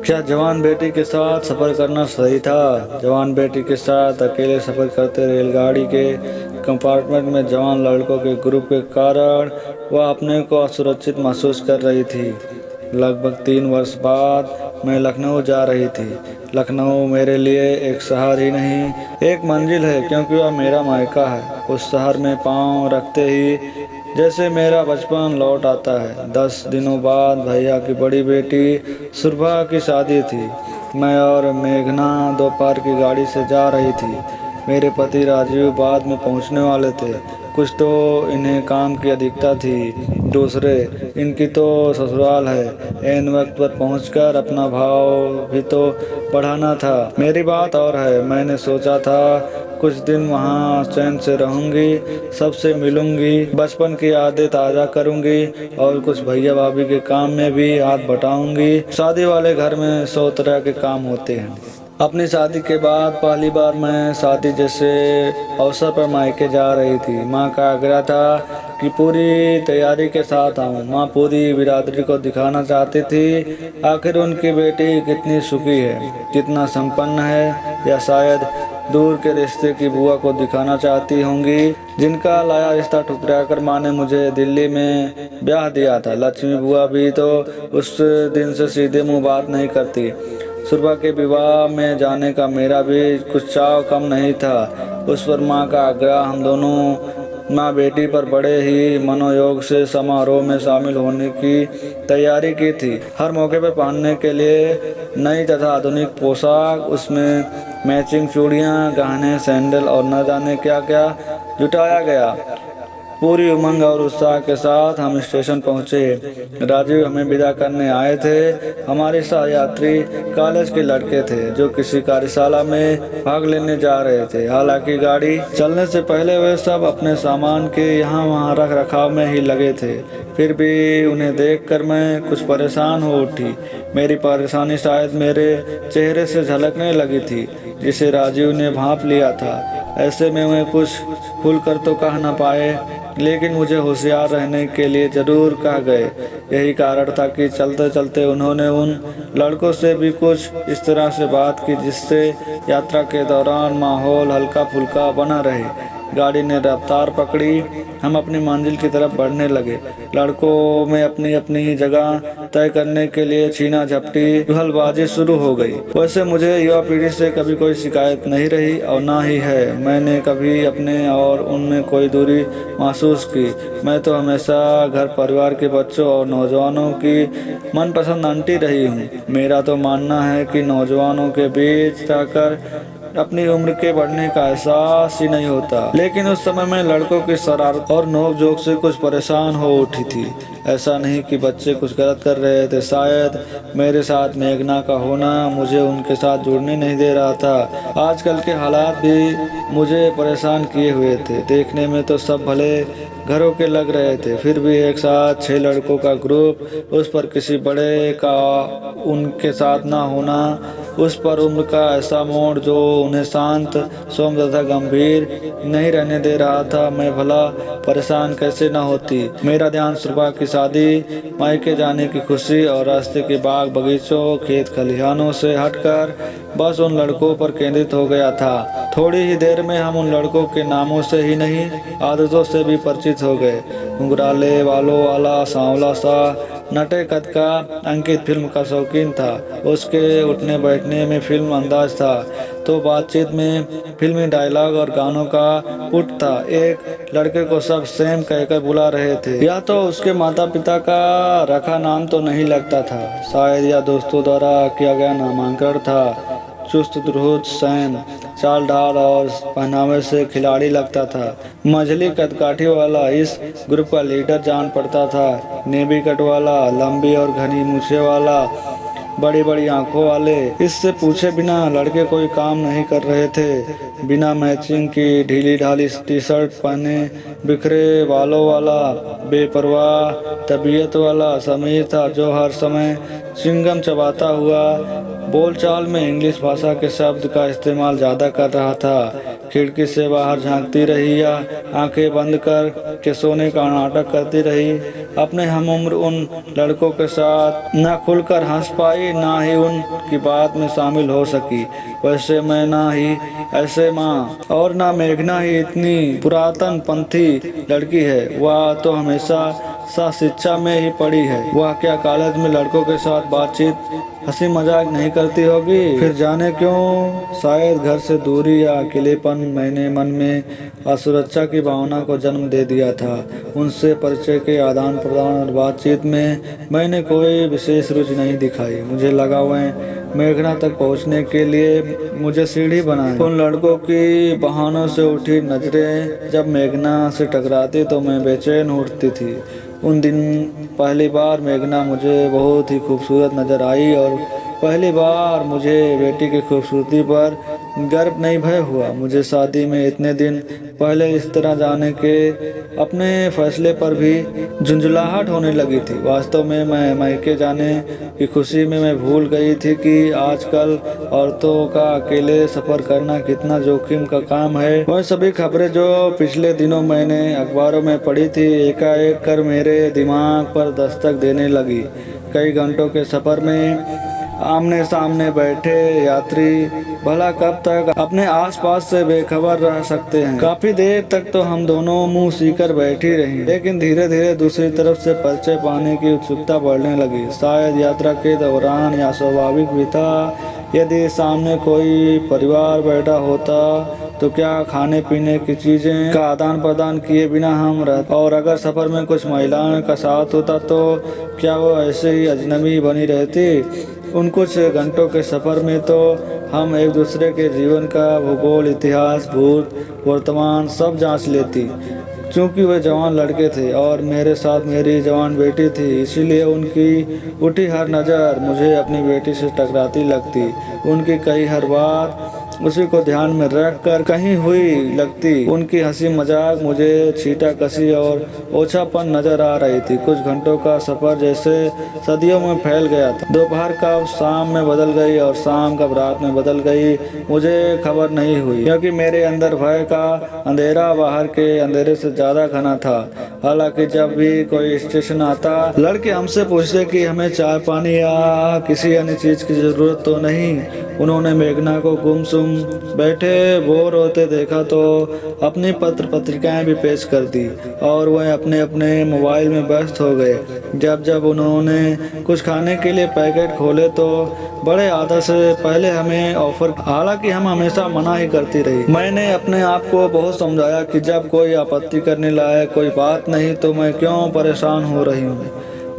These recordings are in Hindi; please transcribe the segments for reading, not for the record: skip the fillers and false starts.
क्या जवान बेटी के साथ सफ़र करना सही था? जवान बेटी के साथ अकेले सफ़र करते रेलगाड़ी के कंपार्टमेंट में जवान लड़कों के ग्रुप के कारण वह अपने को असुरक्षित महसूस कर रही थी। लगभग 3 वर्ष बाद मैं लखनऊ जा रही थी। लखनऊ मेरे लिए एक शहर ही नहीं, एक मंजिल है, क्योंकि वह मेरा मायका है। उस शहर में पाँव रखते ही जैसे मेरा बचपन लौट आता है। 10 दिनों बाद भैया की बड़ी बेटी सुरभा की शादी थी। मैं और मेघना दोपहर की गाड़ी से जा रही थी। मेरे पति राजीव बाद में पहुंचने वाले थे। कुछ तो इन्हें काम की अधिकता थी, दूसरे इनकी तो ससुराल है। ऐन वक्त पर पहुंचकर अपना भाव भी तो बढ़ाना था। मेरी बात और है, मैंने सोचा था कुछ दिन वहाँ चैन से रहूंगी, सबसे मिलूंगी, बचपन की यादें ताज़ा करूंगी और कुछ भैया भाभी के काम में भी हाथ बटाऊंगी। शादी वाले घर में 100 तरह के काम होते हैं। अपनी शादी के बाद पहली बार मैं शादी जैसे अवसर पर मायके जा रही थी। माँ का आग्रह था कि पूरी तैयारी के साथ आऊँ। माँ पूरी बिरादरी को दिखाना चाहती थी आखिर उनकी बेटी कितनी सुखी है, कितना संपन्न है, या शायद दूर के रिश्ते की बुआ को दिखाना चाहती होंगी जिनका लाया रिश्ता ठुकरा कर माँ ने मुझे दिल्ली में ब्याह दिया था। लक्ष्मी बुआ भी तो उस दिन से सीधे मुंह बात नहीं करती। सुरभा के विवाह में जाने का मेरा भी कुछ चाव कम नहीं था। उस पर माँ का आग्रह, हम दोनों माँ बेटी पर बड़े ही मनोयोग से समारोह में शामिल होने की तैयारी की थी। हर मौके पर पहनने के लिए नई तथा आधुनिक पोशाक, उसमें मैचिंग चूड़ियाँ, गहने, सैंडल और न जाने क्या क्या जुटाया गया। पूरी उमंग और उत्साह के साथ हम स्टेशन पहुंचे। राजीव हमें विदा करने आए थे। हमारे सह यात्री कॉलेज के लड़के थे जो किसी कार्यशाला में भाग लेने जा रहे थे। हालांकि गाड़ी चलने से पहले वे सब अपने सामान के यहाँ वहाँ रख रखाव में ही लगे थे। फिर भी उन्हें देखकर मैं कुछ परेशान हो उठी। मेरी परेशानी शायद मेरे चेहरे से झलकने लगी थी, जिसे राजीव ने भांप लिया था। ऐसे में वे कुछ खुलकर तो कह न पाए, लेकिन मुझे होशियार रहने के लिए जरूर कह गए। यही कारण था कि चलते चलते उन्होंने उन लड़कों से भी कुछ इस तरह से बात की जिससे यात्रा के दौरान माहौल हल्का फुल्का बना रहे। गाड़ी ने रफ्तार पकड़ी। हम अपनी मंजिल की तरफ बढ़ने लगे। लड़कों में अपनी अपनी जगह तय करने के लिए छीना झपटी, जुहलबाजी शुरू हो गई। वैसे मुझे युवा पीढ़ी से कभी कोई शिकायत नहीं रही और ना ही है। मैंने कभी अपने और उनमें कोई दूरी महसूस की। मैं तो हमेशा घर परिवार के बच्चों और नौजवानों की मनपसंद आंटी रही हूँ। मेरा तो मानना है कि नौजवानों के बीच रहकर अपनी उम्र के बढ़ने का एहसास ही नहीं होता। लेकिन उस समय मैं लड़कों की शरारत और नोक-झोंक से कुछ परेशान हो उठी थी। ऐसा नहीं कि बच्चे कुछ गलत कर रहे थे, शायद मेरे साथ मेघना का होना मुझे उनके साथ जुड़ने नहीं दे रहा था। आजकल के हालात भी मुझे परेशान किए हुए थे। देखने में तो सब भले घरों के लग रहे थे, फिर भी एक साथ 6 लड़कों का ग्रुप, उस पर किसी बड़े का उनके साथ ना होना, उस पर उम्र का ऐसा मोड़ जो उन्हें शांत, सौम्य तथा गंभीर नहीं रहने दे रहा था। मैं भला परेशान कैसे न होती। मेरा ध्यान सुरभा की शादी, मायके जाने की खुशी और रास्ते के बाग बगीचों, खेत खलिहानों से हटकर बस उन लड़कों पर केंद्रित हो गया था। थोड़ी ही देर में हम उन लड़कों के नामों से ही नहीं, आदतों से भी परिचित हो गए। घुंघराले बालों वाला सांवला सा नटे कद का अंकित फिल्म का शौकीन था। उसके उठने बैठने में फिल्म अंदाज था तो बातचीत में फिल्मी डायलॉग और गानों का पुट था। एक लड़के को सब सेम कहकर बुला रहे थे। या तो उसके माता पिता का रखा नाम तो नहीं लगता था, शायद या दोस्तों द्वारा किया गया नामांकन था। चुस्त दुरुस्त सैम, चाल ढाल और पहनावे से खिलाड़ी लगता था। मझली कदकाठी वाला इस ग्रुप का लीडर जान पड़ता था। नेवी कट वाला, लंबी और घनी मूछें वाला, बड़ी बड़ी आंखों वाले, इससे पूछे बिना लड़के कोई काम नहीं कर रहे थे। बिना मैचिंग की ढीली ढाली टी शर्ट पहने, बिखरे बालों वाला, बेपरवाह तबीयत वाला समीर था जो हर समय चिंगम चबाता हुआ बोलचाल में इंग्लिश भाषा के शब्द का इस्तेमाल ज़्यादा कर रहा था। खिड़की से बाहर झांकती रही या आंखें बंद कर के सोने का नाटक करती रही। अपने हम उम्र उन लड़कों के साथ न खुलकर हंस पाई, ना ही उनकी बात में शामिल हो सकी। वैसे मैं ना ही ऐसे माँ और ना मेघना ही इतनी पुरातन पंथी लड़की है। वह तो हमेशा शिक्षा में ही पड़ी है। वह क्या कॉलेज में लड़कों के साथ बातचीत हंसी मजाक नहीं करती होगी? फिर जाने क्यों, शायद घर से दूरी या अकेलेपन मैंने मन में असुरक्षा की भावना को जन्म दे दिया था। उनसे परिचय के आदान प्रदान और बातचीत में मैंने कोई विशेष रुचि नहीं दिखाई। मुझे लगा वह मेघना तक पहुंचने के लिए मुझे सीढ़ी बनाए। उन लड़कों की बहानों से उठी नजरें जब मेघना से टकराती तो मैं बेचैन उठती थी। उन दिन पहली बार मेघना मुझे बहुत ही खूबसूरत नजर आई और पहली बार मुझे बेटी की खूबसूरती पर गर्व नहीं भय हुआ। मुझे शादी में इतने दिन पहले इस तरह जाने के अपने फैसले पर भी झुंझलाहट होने लगी थी। वास्तव में मैं मायके जाने की खुशी में मैं भूल गई थी कि आजकल औरतों का अकेले सफर करना कितना जोखिम का काम है। वह सभी खबरें जो पिछले दिनों मैंने अखबारों में पढ़ी थी एकाएक कर मेरे दिमाग पर दस्तक देने लगी। कई घंटों के सफर में आमने सामने बैठे यात्री भला कब तक अपने आसपास से बेखबर रह सकते हैं। काफी देर तक तो हम दोनों मुंह सीकर बैठी रही, लेकिन धीरे धीरे दूसरी तरफ से परिचय पाने की उत्सुकता बढ़ने लगी। शायद यात्रा के दौरान या स्वाभाविक भी था, यदि सामने कोई परिवार बैठा होता तो क्या खाने पीने की चीजें का आदान प्रदान किए बिना हम रहते, और अगर सफर में कुछ महिलाओं का साथ होता तो क्या वो ऐसे ही अजनबी बनी रहती। उन कुछ घंटों के सफर में तो हम एक दूसरे के जीवन का भूगोल, इतिहास, भूत, वर्तमान सब जांच लेती। चूंकि वे जवान लड़के थे और मेरे साथ मेरी जवान बेटी थी, इसीलिए उनकी उठी हर नज़र मुझे अपनी बेटी से टकराती लगती। उनकी कई हर बात उसी को ध्यान में रख कर कहीं हुई लगती। उनकी हंसी मजाक मुझे छीटा कसी और ओछापन नजर आ रही थी। कुछ घंटों का सफर जैसे सदियों में फैल गया था। दोपहर कब शाम में बदल गई और शाम कब रात में बदल गई मुझे खबर नहीं हुई, क्योंकि मेरे अंदर भय का अंधेरा बाहर के अंधेरे से ज्यादा घना था। हालांकि जब भी कोई स्टेशन आता लड़के हमसे पूछते कि हमें चाय पानी या किसी अन्य चीज की जरूरत तो नहीं। उन्होंने मेघना को गुमसुम बैठे बोर होते देखा तो अपनी पत्र पत्रिकाएं भी पेश कर दी और वह अपने अपने मोबाइल में व्यस्त हो गए। जब जब उन्होंने कुछ खाने के लिए पैकेट खोले तो बड़े आदर से पहले हमें ऑफर, हालांकि हम हमेशा मना ही करती रही। मैंने अपने आप को बहुत समझाया कि जब कोई आपत्ति करने लायक कोई बात नहीं तो मैं क्यों परेशान हो रही हूँ,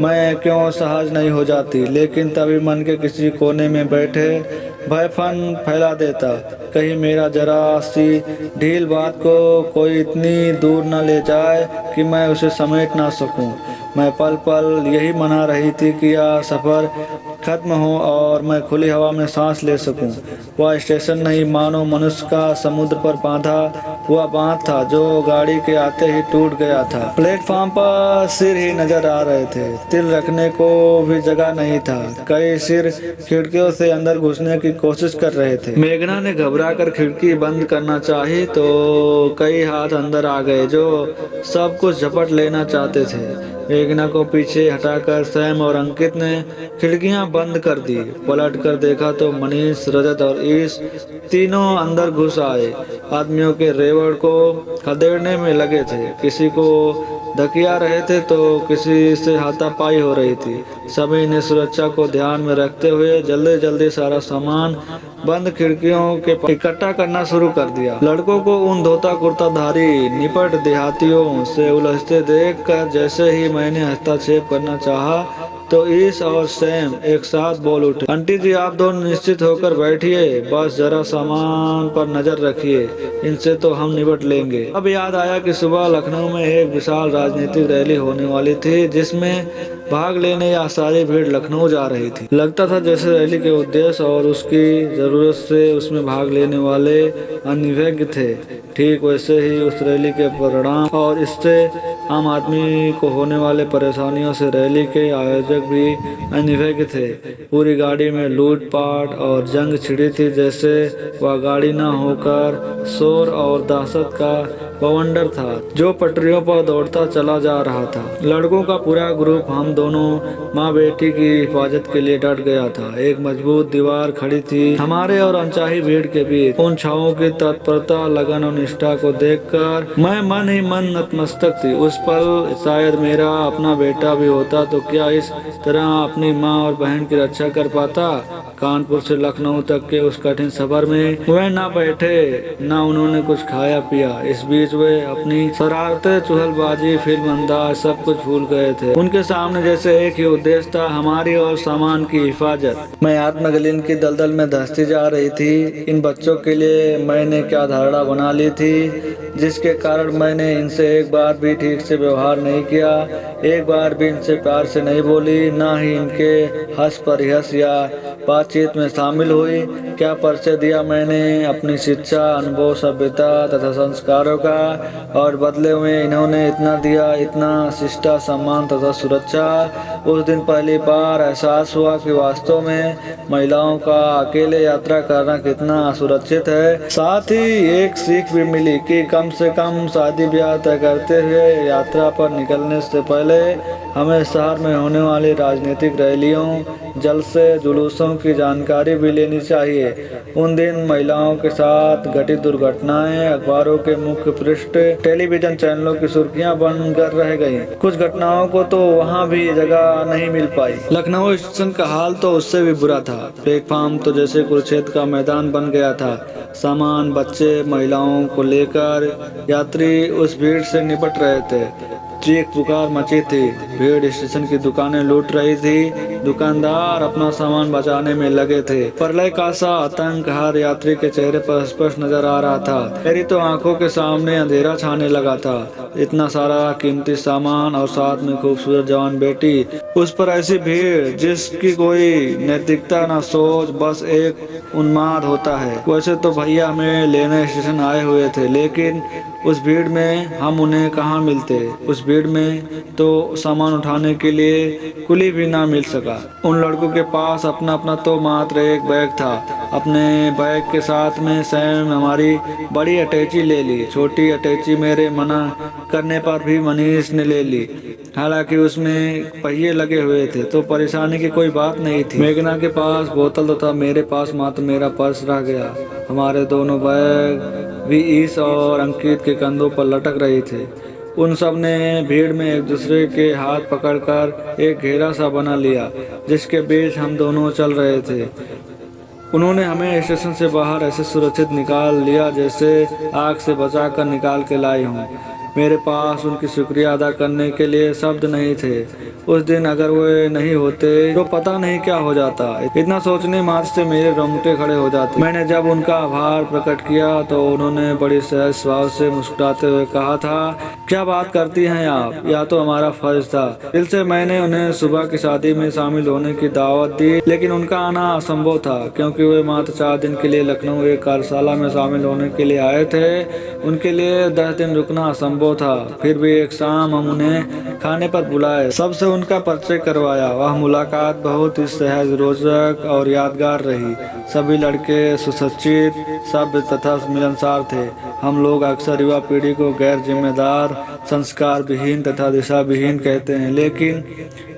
मैं क्यों सहज नहीं हो जाती। लेकिन तभी मन के किसी कोने में बैठे भयफन फैला देता, कहीं मेरा जरा सी ढील बात को कोई इतनी दूर न ले जाए कि मैं उसे समेट ना सकूं। मैं पल पल यही मना रही थी कि यह सफ़र खत्म हो और मैं खुली हवा में सांस ले सकूं। वह स्टेशन नहीं मानो मनुष्य का समुद्र पर बांधा हुआ बांध था जो गाड़ी के आते ही टूट गया था। प्लेटफॉर्म पर सिर ही नजर आ रहे थे, तिल रखने को भी जगह नहीं था। कई सिर खिड़कियों से अंदर घुसने की कोशिश कर रहे थे। मेघना ने घबरा कर खिड़की बंद करना चाही तो कई हाथ अंदर आ गए जो सब कुछ झपट लेना चाहते थे। मेघना को पीछे हटाकर सैम और अंकित ने खिड़कियां बंद कर दी। पलट कर देखा तो मनीष, रजत और ईश तीनों अंदर घुस आए। आदमियों के रेवड़ को खदेड़ने में लगे थे, किसी को धकिया रहे थे तो किसी से हाथापाई हो रही थी। सभी ने सुरक्षा को ध्यान में रखते हुए जल्दी जल्दी सारा सामान बंद खिड़कियों के इकट्ठा करना शुरू कर दिया। लड़कों को उन धोता कुर्ताधारी निपट देहातियों से उलझते देखकर जैसे ही मैंने हस्तक्षेप करना चाहा तो ईश और सैम एक साथ बोल उठे, आंटी जी आप दोनों निश्चित होकर बैठिए, बस जरा सामान पर नजर रखिए, इनसे तो हम निपट लेंगे। अब याद आया कि सुबह लखनऊ में एक विशाल राजनीतिक रैली होने वाली थी जिसमें भाग लेने या सारी भीड़ लखनऊ जा रही थी। लगता था जैसे रैली के उद्देश्य और उसकी जरूरत से उसमें भाग लेने वाले अनिवार्य थे। ठीक वैसे ही उस रैली के परिणाम और इससे आम आदमी को होने वाले परेशानियों से रैली के आयोजक भी अनभिज्ञ थे। पूरी गाड़ी में लूटपाट और जंग छिड़ी थी, जैसे वह गाड़ी न होकर शोर और दहशत का बवंडर था जो पटरियों पर दौड़ता चला जा रहा था। लड़कों का पूरा ग्रुप हम दोनों माँ बेटी की हिफाजत के लिए डट गया था। एक मजबूत दीवार खड़ी थी हमारे और अनचाही भीड़ के बीच। उन छावों की तत्परता, लगन और निष्ठा को देखकर मैं मन ही मन नतमस्तक थी। उस पल शायद मेरा अपना बेटा भी होता तो क्या इस तरह अपनी माँ और बहन की रक्षा कर पाता। कानपुर से लखनऊ तक के उस कठिन सफर में वे ना बैठे, ना उन्होंने कुछ खाया पिया। इस बीच वे अपनी शरारतें, चुहलबाजी, फिल्म अंदाज सब कुछ भूल गए थे। उनके सामने जैसे एक ही उद्देश्य था, हमारी और सामान की हिफाजत। मैं आत्मग्लानि की दलदल में धंसती जा रही थी। इन बच्चों के लिए मैंने क्या धारणा बना ली थी, जिसके कारण मैंने इनसे एक बार भी ठीक से व्यवहार नहीं किया, एक बार भी इनसे प्यार से नहीं बोली, ना ही इनके हंस परिहस या बातचीत में शामिल हुई। क्या परिचय दिया मैंने अपनी शिक्षा, अनुभव, सभ्यता तथा संस्कारों का, और बदले में इन्होंने इतना दिया, इतना शिष्टा, सम्मान तथा सुरक्षा। उस दिन पहली बार एहसास हुआ कि वास्तव में महिलाओं का अकेले यात्रा करना कितना असुरक्षित है। साथ ही एक सीख भी मिली कि कम से कम शादी ब्याह तय करते हुए यात्रा पर निकलने से पहले हमें शहर में होने वाली राजनीतिक रैलियों, जलसे, जुलूसों की जानकारी भी लेनी चाहिए। उन दिन महिलाओं के साथ घटित दुर्घटनाएं अखबारों के मुख्य पृष्ठ, टेलीविजन चैनलों की सुर्खियां बनकर रह गईं। कुछ घटनाओं को तो वहां भी जगह नहीं मिल पाई। लखनऊ स्टेशन का हाल तो उससे भी बुरा था। प्लेटफार्म तो जैसे कुरुक्षेत्र का मैदान बन गया था। सामान, बच्चे, महिलाओं को लेकर यात्री उस भीड़ से निपट रहे थे। चीख पुकार मची थी। भीड़ स्टेशन की दुकानें लूट रही थी, दुकानदार अपना सामान बचाने में लगे थे। प्रलय का सा आतंक हर यात्री के चेहरे पर स्पष्ट नजर आ रहा था। मेरी तो आंखों के सामने अंधेरा छाने लगा था। इतना सारा कीमती सामान और साथ में खूबसूरत जवान बेटी, उस पर ऐसी भीड़ जिसकी कोई नैतिकता न सोच, बस एक उन्माद होता है। वैसे तो भैया हमें लेने स्टेशन आए हुए थे, लेकिन उस भीड़ में हम उन्हें कहाँ मिलते। उस भीड़ में तो सामान उठाने के लिए कुली भी ना मिल सका। उन लड़कों के पास अपना अपना तो मात्र एक बैग था। अपने बैग के साथ में सैम हमारी बड़ी अटैची ले ली। छोटी अटैची मेरे मना करने पर भी मनीष ने ले ली। हालांकि उसमें पहिए लगे हुए थे तो परेशानी की कोई बात नहीं थी। मेघना के पास बोतल तो था, मेरे पास मात्र मेरा पर्स रह गया। हमारे दोनों बैग भी ईश और अंकित के कंधों पर लटक रही थे। उन सब ने भीड़ में एक दूसरे के हाथ पकड़कर एक घेरा सा बना लिया, जिसके बीच हम दोनों चल रहे थे। उन्होंने हमें स्टेशन से बाहर ऐसे सुरक्षित निकाल लिया जैसे आग से बचाकर निकाल के लाई हूँ। मेरे पास उनकी शुक्रिया अदा करने के लिए शब्द नहीं थे। उस दिन अगर वे नहीं होते तो पता नहीं क्या हो जाता। इतना सोचने मात्र से मेरे रोंगटे खड़े हो जाते। मैंने जब उनका आभार प्रकट किया तो उन्होंने बड़ी सहज स्वभाव से मुस्कुराते हुए कहा था, क्या बात करती हैं आप, यह तो हमारा फर्ज था। दिल से मैंने उन्हें सुबह की शादी में शामिल होने की दावत दी, लेकिन उनका आना असंभव था क्योंकि वे मात्र 4 दिन के लिए लखनऊ एक कार्यशाला में शामिल होने के लिए आए थे। उनके लिए 10 दिन रुकना असंभव था। फिर भी एक शाम हम उन्हें खाने पर बुलाए, सबसे उनका परिचय करवाया। वह मुलाकात बहुत ही सहज, रोचक और यादगार रही। सभी लड़के सुसज्जित, सभ्य तथा मिलनसार थे। हम लोग अक्सर युवा पीढ़ी को गैर जिम्मेदार, संस्कार विहीन तथा दिशा विहीन कहते हैं, लेकिन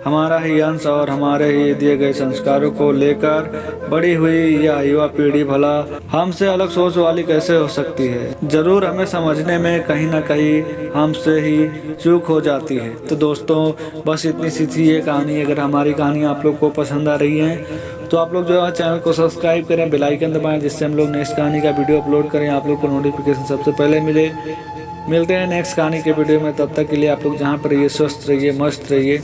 हमारा ही अंश और हमारे ही दिए गए संस्कारों को लेकर बड़ी हुई यह युवा पीढ़ी भला हमसे अलग सोच वाली कैसे हो सकती है। जरूर हमें समझने में कहीं ना कहीं हमसे ही चूक हो जाती है। तो दोस्तों, बस इतनी सी थी ये कहानी। अगर हमारी कहानी आप लोग को पसंद आ रही है तो आप लोग जो है चैनल को सब्सक्राइब करें, बेल आइकन दबाएं, जिससे हम लोग नेक्स्ट कहानी का वीडियो अपलोड करें आप लोग को नोटिफिकेशन सबसे पहले मिले। मिलते हैं नेक्स्ट कहानी के वीडियो में। तब तक के लिए आप लोग जहाँ पर रहिए, स्वस्थ रहिए, मस्त रहिए।